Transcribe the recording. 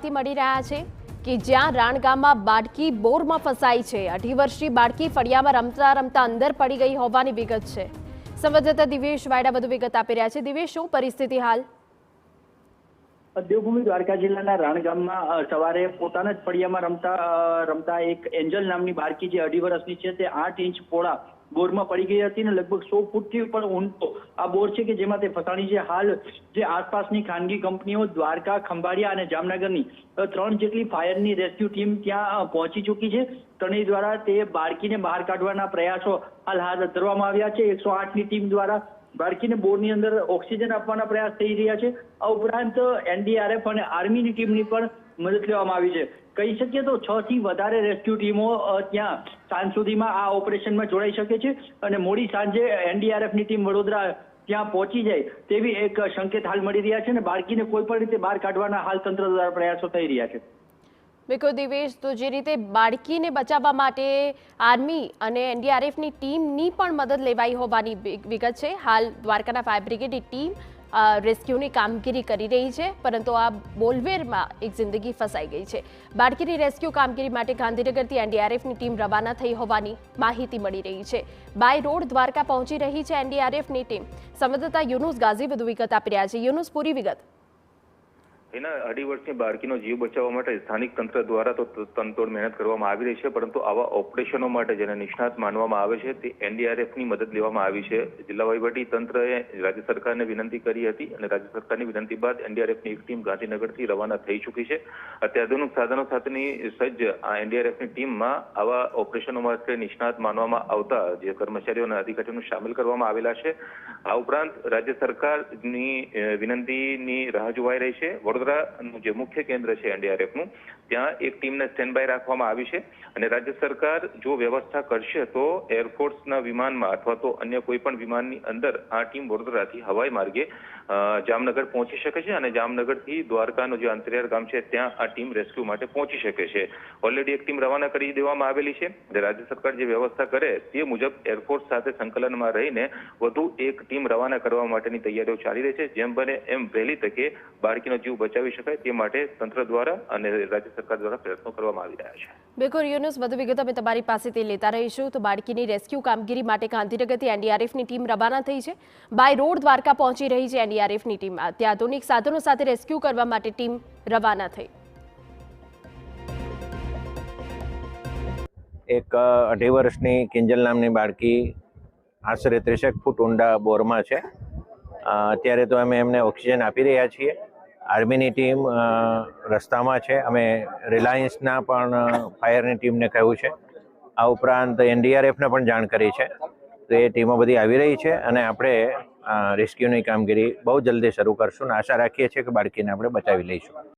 માહિતી મળી રહ્યા છે કે જ્યાં રાણ ગામમાં બાળકી બોરમાં ફસાઈ છે। 18 વર્ષની બાળકી ફળિયામાં રમતા રમતા અંદર પડી ગઈ હોવાની વિગત છે। સંવાદદાતા દિવેશ વાયડા વધુ વિગત આપી રહ્યા છે। દિવેશ, શું પરિસ્થિતિ હાલ? દેવભૂમિ દ્વારકા જિલ્લાના રાણ ગામમાં સવારે પોતાના જ ફળિયામાં રમતા એક એન્જલ નામની બાળકી જે 18 વર્ષની છે તે 8 ઇંચ પહોળા બોરમાં પડી ગઈ હતી અને લગભગ 100 ફૂટથી પણ ઊંડો આ બોર છે કે જેમાં તે ફસાણી છે। હાલ જે આસપાસની ખાનગી કંપનીઓ દ્વારકા, ખંભાળિયા અને જામનગરની 3 જેટલી ફાયરની રેસ્ક્યુ ટીમ ત્યાં પહોંચી ચૂકી છે। ત્રણેય દ્વારા તે બાળકીને બહાર કાઢવાના પ્રયાસો હાલ હાથ ધરવામાં આવ્યા છે। 108ની ટીમ દ્વારા બાળકીને બોરની અંદર ઓક્સિજન આપવાના પ્રયાસ થઈ રહ્યા છે। આ ઉપરાંત એનડીઆરએફ અને આર્મીની ટીમની પણ મદદ લેવામાં આવી છે। કહી શકીએ તો 6 થી વધારે રેસ્ક્યુ ટીમો ત્યાં સાંજ સુધીમાં આ ઓપરેશનમાં જોડાઈ શકે છે અને મોડી સાંજે એનડીઆરએફની ટીમ વડોદરા ત્યાં પહોંચી જાય તેવી એક સંકેત હાલ મળી રહ્યા છે અને બાળકીને કોઈ પણ રીતે બહાર કાઢવાના હાલ તંત્ર દ્વારા પ્રયાસો થઈ રહ્યા છે। બિલકુલ દિવેશ, તો જે રીતે બાળકીને બચાવવા માટે આર્મી અને એનડીઆરએફની ટીમની પણ મદદ લેવાઈ હોવાની વિગત છે। હાલ દ્વારકાના ફાયર બ્રિગેડની ટીમ રેસ્ક્યુની કામગીરી કરી રહી છે, પરંતુ આ બોલવેરમાં એક જિંદગી ફસાઈ ગઈ છે। બાળકીની રેસ્ક્યુ કામગીરી માટે ગાંધીનગરથી એનડીઆરએફની ટીમ રવાના થઈ હોવાની માહિતી મળી રહી છે। બાય રોડ દ્વારકા પહોંચી રહી છે એનડીઆરએફની ટીમ। સંવાદદાતા યુનુસ ગાઝી વધુ વિગત આપી રહ્યા છે। યુનુસ, પૂરી વિગત। એના 18 વર્ષની બાળકીનો જીવ બચાવવા માટે સ્થાનિક તંત્ર દ્વારા તો તનતોડ મહેનત કરવામાં આવી રહી છે, પરંતુ આવા ઓપરેશનો માટે જેને નિષ્ણાત માનવામાં આવે છે તે એનડીઆરએફની મદદ લેવામાં આવી છે। જિલ્લા વહીવટી તંત્રએ રાજ્ય સરકારને વિનંતી કરી હતી અને રાજ્ય સરકારની વિનંતી બાદ એનડીઆરએફની એક ટીમ ગાંધીનગરથી રવાના થઈ ચૂકી છે। અત્યાધુનિક સાધનો સાથેની સજ્જ આ એનડીઆરએફની ટીમમાં આવા ઓપરેશનો માટે નિષ્ણાત માનવામાં આવતા જે કર્મચારીઓ અને અધિકારીઓને સામેલ કરવામાં આવેલા છે। આ ઉપરાંત રાજ્ય સરકારની વિનંતીની રાહ જોવાઈ રહી છે। વડોદરાનું જે મુખ્ય કેન્દ્ર છે એનડીઆરએફનું, ત્યાં એક ટીમને સ્ટેન્ડ બાય રાખવામાં આવી છે અને રાજ્ય સરકાર જો વ્યવસ્થા કરશે તો એરફોર્સના વિમાનમાં અથવા તો અન્ય કોઈ પણ વિમાનની અંદર આ ટીમ વડોદરાથી હવાઈ માર્ગે જામનગર પહોંચી શકે છે અને જામનગરથી દ્વારકાનું જે અંતરિયાળ ગામ છે ત્યાં આ ટીમ રેસ્ક્યુ માટે પહોંચી શકે છે। ઓલરેડી એક ટીમ રવાના કરી દેવામાં આવેલી છે। રાજ્ય સરકાર જે વ્યવસ્થા કરે તે મુજબ એરફોર્સ સાથે સંકલનમાં રહીને વધુ એક ટીમ રવાના કરવા માટેની તૈયારીઓ ચાલી રહી છે। જેમ બને એમ વહેલી તકે બાળકીનો જીવ બચાવી શકાય તે માટે તંત્ર દ્વારા અને રાજ્ય સરકાર દ્વારા પ્રયત્નો કરવામાં આવી રહ્યા છે। બિલકુલ યુનુસ, વધુ વિગત અમે તમારી પાસેથી લેતા રહીશું। તો બાળકીની રેસ્ક્યુ કામગીરી માટે ગાંધીનગરથી એનડીઆરએફની ટીમ રવાના થઈ છે। બાય રોડ દ્વારકા પહોંચી રહી છે એનડીઆરએફની ટીમ। અત્યાધુનિક સાધનો સાથે રેસ્ક્યુ કરવા માટે ટીમ રવાના થઈ। એક 18 વર્ષની કિંજલ નામની બાળકી આશરે 30 ફૂટ ઊંડા બોરમાં છે। અત્યારે તો અમે એમને ઓક્સિજન આપી રહ્યા છીએ। આર્મીની ટીમ રસ્તામાં છે। અમે રિલાયન્સના પણ ફાયરની ટીમને કહ્યું છે। આ ઉપરાંત એનડીઆરએફને પણ જાણ કરી છે, તો એ ટીમો બધી આવી રહી છે અને આપણે રેસ્ક્યુની કામગીરી બહુ જલ્દી શરૂ કરશું અને આશા રાખીએ છીએ કે બાળકીને આપણે બચાવી લઈશું।